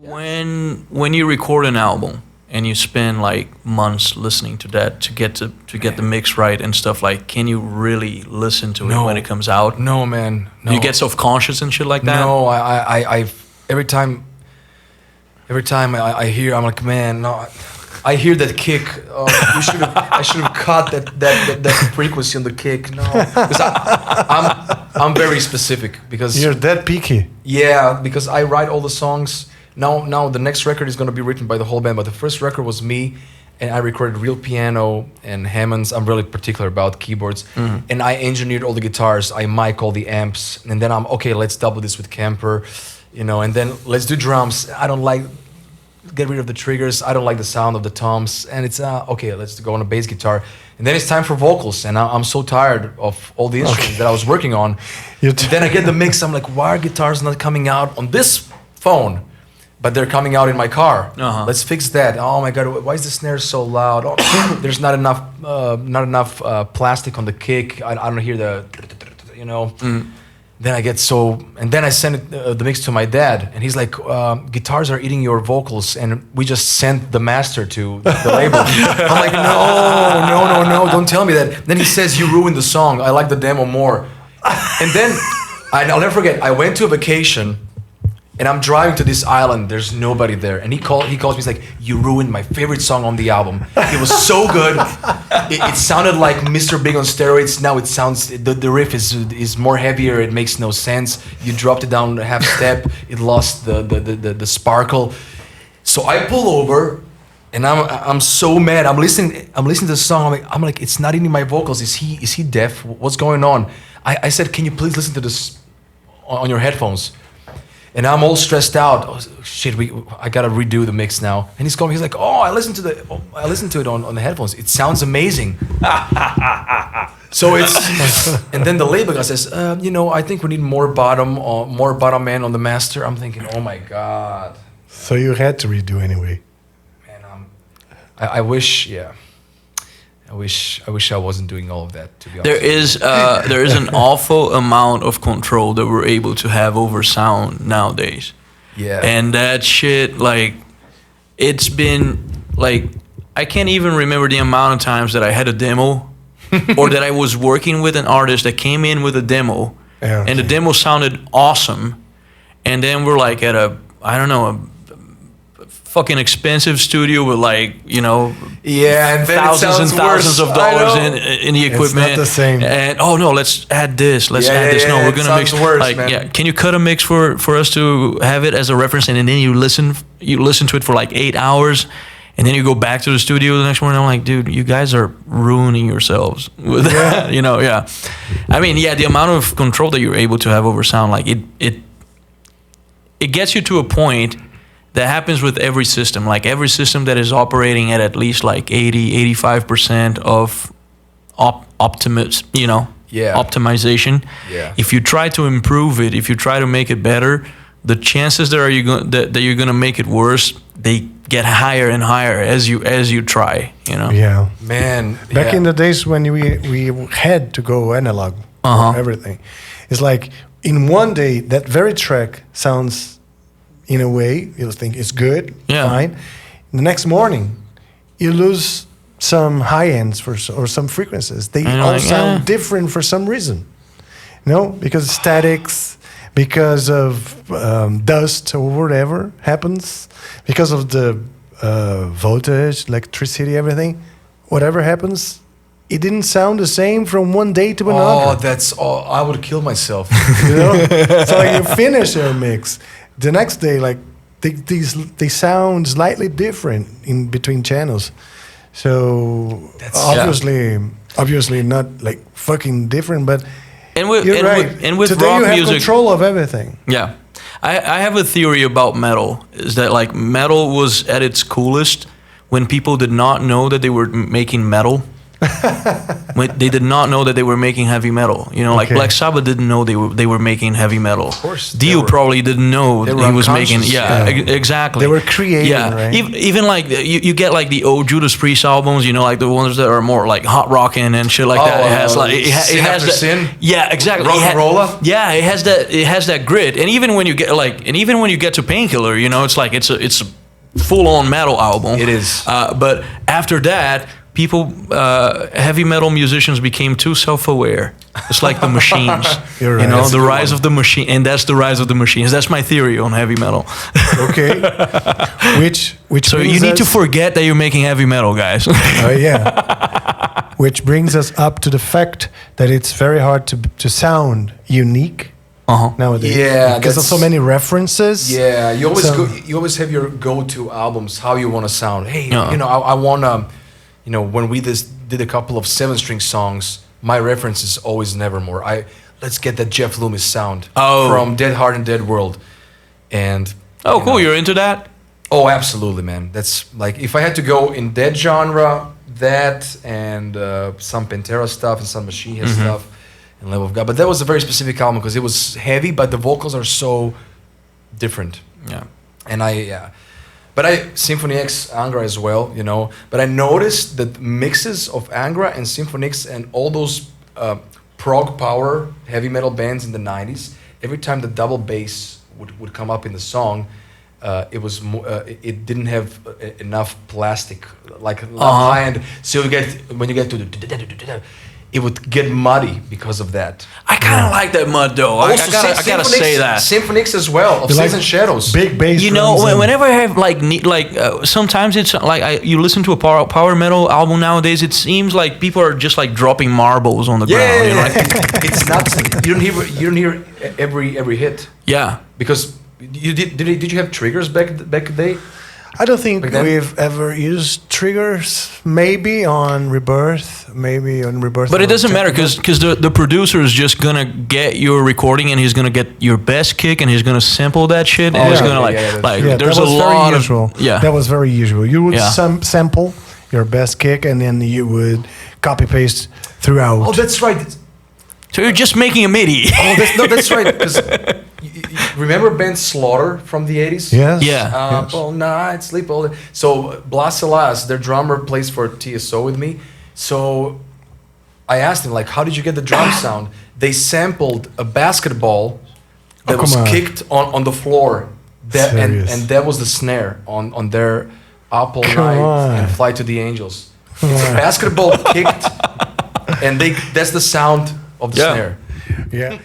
When you record an album and you spend like months listening to that to get the mix right and stuff, like, can you really listen to it when it comes out? No, man. No. You get self-conscious and shit like that? No, I every time I hear, I'm like, man, no. I hear that kick. I should have caught that frequency on the kick. No, because I'm very specific because you're that picky. Yeah, because I write all the songs. Now the next record is going to be written by the whole band, but the first record was me, and I recorded real piano and Hammonds. I'm really particular about keyboards, and I engineered all the guitars. I mic all the amps, and then I'm okay. Let's double this with Kemper, and then let's do drums. I don't like. Get rid of the triggers. I don't like the sound of the toms, and it's okay. Let's go on a bass guitar, and then it's time for vocals. And I'm so tired of all the instruments that I was working on. Then I get the mix. I'm like, why are guitars not coming out on this phone, but they're coming out in my car? Let's fix that. Oh my god, why is the snare so loud? Oh, there's not enough plastic on the kick. I don't hear the, Then I get and then I send the mix to my dad, and he's like, guitars are eating your vocals, and we just sent the master to the label. I'm like, no, don't tell me that. Then he says, you ruined the song. I like the demo more. And then, I'll never forget, I went to a vacation, and I'm driving to this island. There's nobody there. And he calls me, he's like, you ruined my favorite song on the album. It was so good. It sounded like Mr. Big on steroids. Now it sounds, the riff is more heavier. It makes no sense. You dropped it down a half step. It lost the sparkle. So I pull over, and I'm so mad. I'm listening to the song. I'm like, it's not in my vocals. Is he deaf? What's going on? I said, can you please listen to this on your headphones? And I'm all stressed out. Oh, shit, I gotta redo the mix now. And he's calling me. He's like, oh, I listened to it on the headphones. It sounds amazing. So and then the label guy says, I think we need more bottom man on the master. I'm thinking, oh my god. So you had to redo anyway. Man, I wish, yeah. I wish I wasn't doing all of that, to be honest. There is an awful amount of control that we're able to have over sound nowadays. Yeah. And that shit, like, it's been, like, I can't even remember the amount of times that I had a demo or that I was working with an artist that came in with a demo, and the demo sounded awesome, and then we're like at a fucking expensive studio with and thousands and thousands of dollars in the equipment. It's not the same. And no, let's add this. Let's add this. No, we're gonna mix. Worse, can you cut a mix for us to have it as a reference? And then you listen to it for like 8 hours, and then you go back to the studio the next morning. I'm like, dude, you guys are ruining yourselves with that. I mean, the amount of control that you're able to have over sound, like it gets you to a point. That happens with every system. Like every system that is operating at least like 85% of optimization. Yeah. If you try to improve it, if you try to make it better, the chances that you're gonna make it worse, they get higher and higher as you try. Yeah, man. Back in the days when we had to go analog for everything, it's like in one day that very track sounds. In a way, you'll think it's good, fine. The next morning, you lose some high ends or some frequencies. They all sound different for some reason. Because statics, because of dust or whatever happens, because of the voltage, electricity, everything. Whatever happens, it didn't sound the same from one day to another. Oh, that's all. I would kill myself. So you finish your mix. The next day, like they sound slightly different in between channels, so that's obviously not like fucking different, but with today rock you have music, control of everything. Yeah, I have a theory about metal. Is that like metal was at its coolest when people did not know that they were making metal. They did not know that they were making heavy metal. You know, like Okay. Black Sabbath didn't know they were making heavy metal. Of course, Dio probably didn't know they that were he was making. unconscious. Exactly. They were creating, Yeah, right? even like you get like the old Judas Priest albums. You know, like the ones that are more like hot rocking and shit like that. It has like it Sin has After that. Sin? Yeah, exactly. Rock It and Rolla? Yeah, it has that. It has that grit. And even when you get to Painkiller, you know, it's like it's a full on metal album. It is. But after that, people, heavy metal musicians became too self-aware. It's like the Machines. You're right. You know, That's the rise of the machine, and that's the rise of the machines. That's my theory on heavy metal. Okay. Which So you brings need to us- forget that you're making heavy metal, guys. yeah. Which brings us up to the fact that it's very hard to sound unique nowadays. Yeah, because of so that's- many references. Yeah, you always So- you always have your go-to albums, how you want to sound. Hey, Yeah. you know, I want to, you know, when we did a couple of 7-string songs, my reference is always Nevermore. Let's get that Jeff Loomis sound from Dead Heart and Dead World. And Oh, you cool! know, You're into that? oh, absolutely, man. That's like if I had to go in that genre, that and some Pantera stuff and some Machine Head stuff and Lamb of God. But that was a very specific album because it was heavy, but the vocals are so different. Yeah. And but Symphony X, Angra as well, you know. But I noticed that mixes of Angra and Symphony X and all those prog power heavy metal bands in the 90s, every time the double bass would come up in the song, it didn't have enough plastic, like high end. So when you get to the, it would get muddy because of that. I kind of like that mud though. I gotta say that. Symphony X as well, of You Sins like and Shadows. Big bass. You know, drums and- whenever I have sometimes it's like you listen to a power metal album nowadays, it seems like people are just like dropping marbles on the ground. You know, like, It's not. You don't hear every hit yeah. because you did you have triggers back the day? I don't think Like that? we've ever used triggers. Maybe on Rebirth. But it doesn't matter because the producer is just gonna get your recording and he's gonna get your best kick and he's gonna sample that shit and he's yeah, gonna yeah, like Yeah, there's that a was very lot usual. of yeah. That was very usual. You would Yeah. sample your best kick and then you would copy paste throughout. Oh, that's right. So you're just making a MIDI. Oh, that's right. Because remember band Slaughter from the 80s? Yes. Yeah. Yes. All night, sleep all day. So Blas Alas, their drummer, plays for TSO with me. So I asked him, like, how did you get the drum sound? They sampled a basketball that was come on. kicked on the floor. Serious? And that was the snare on their Up All Come Night on. and Fly to the Angels. It's a basketball kicked, and that's the sound of the Yeah. snare. Yeah.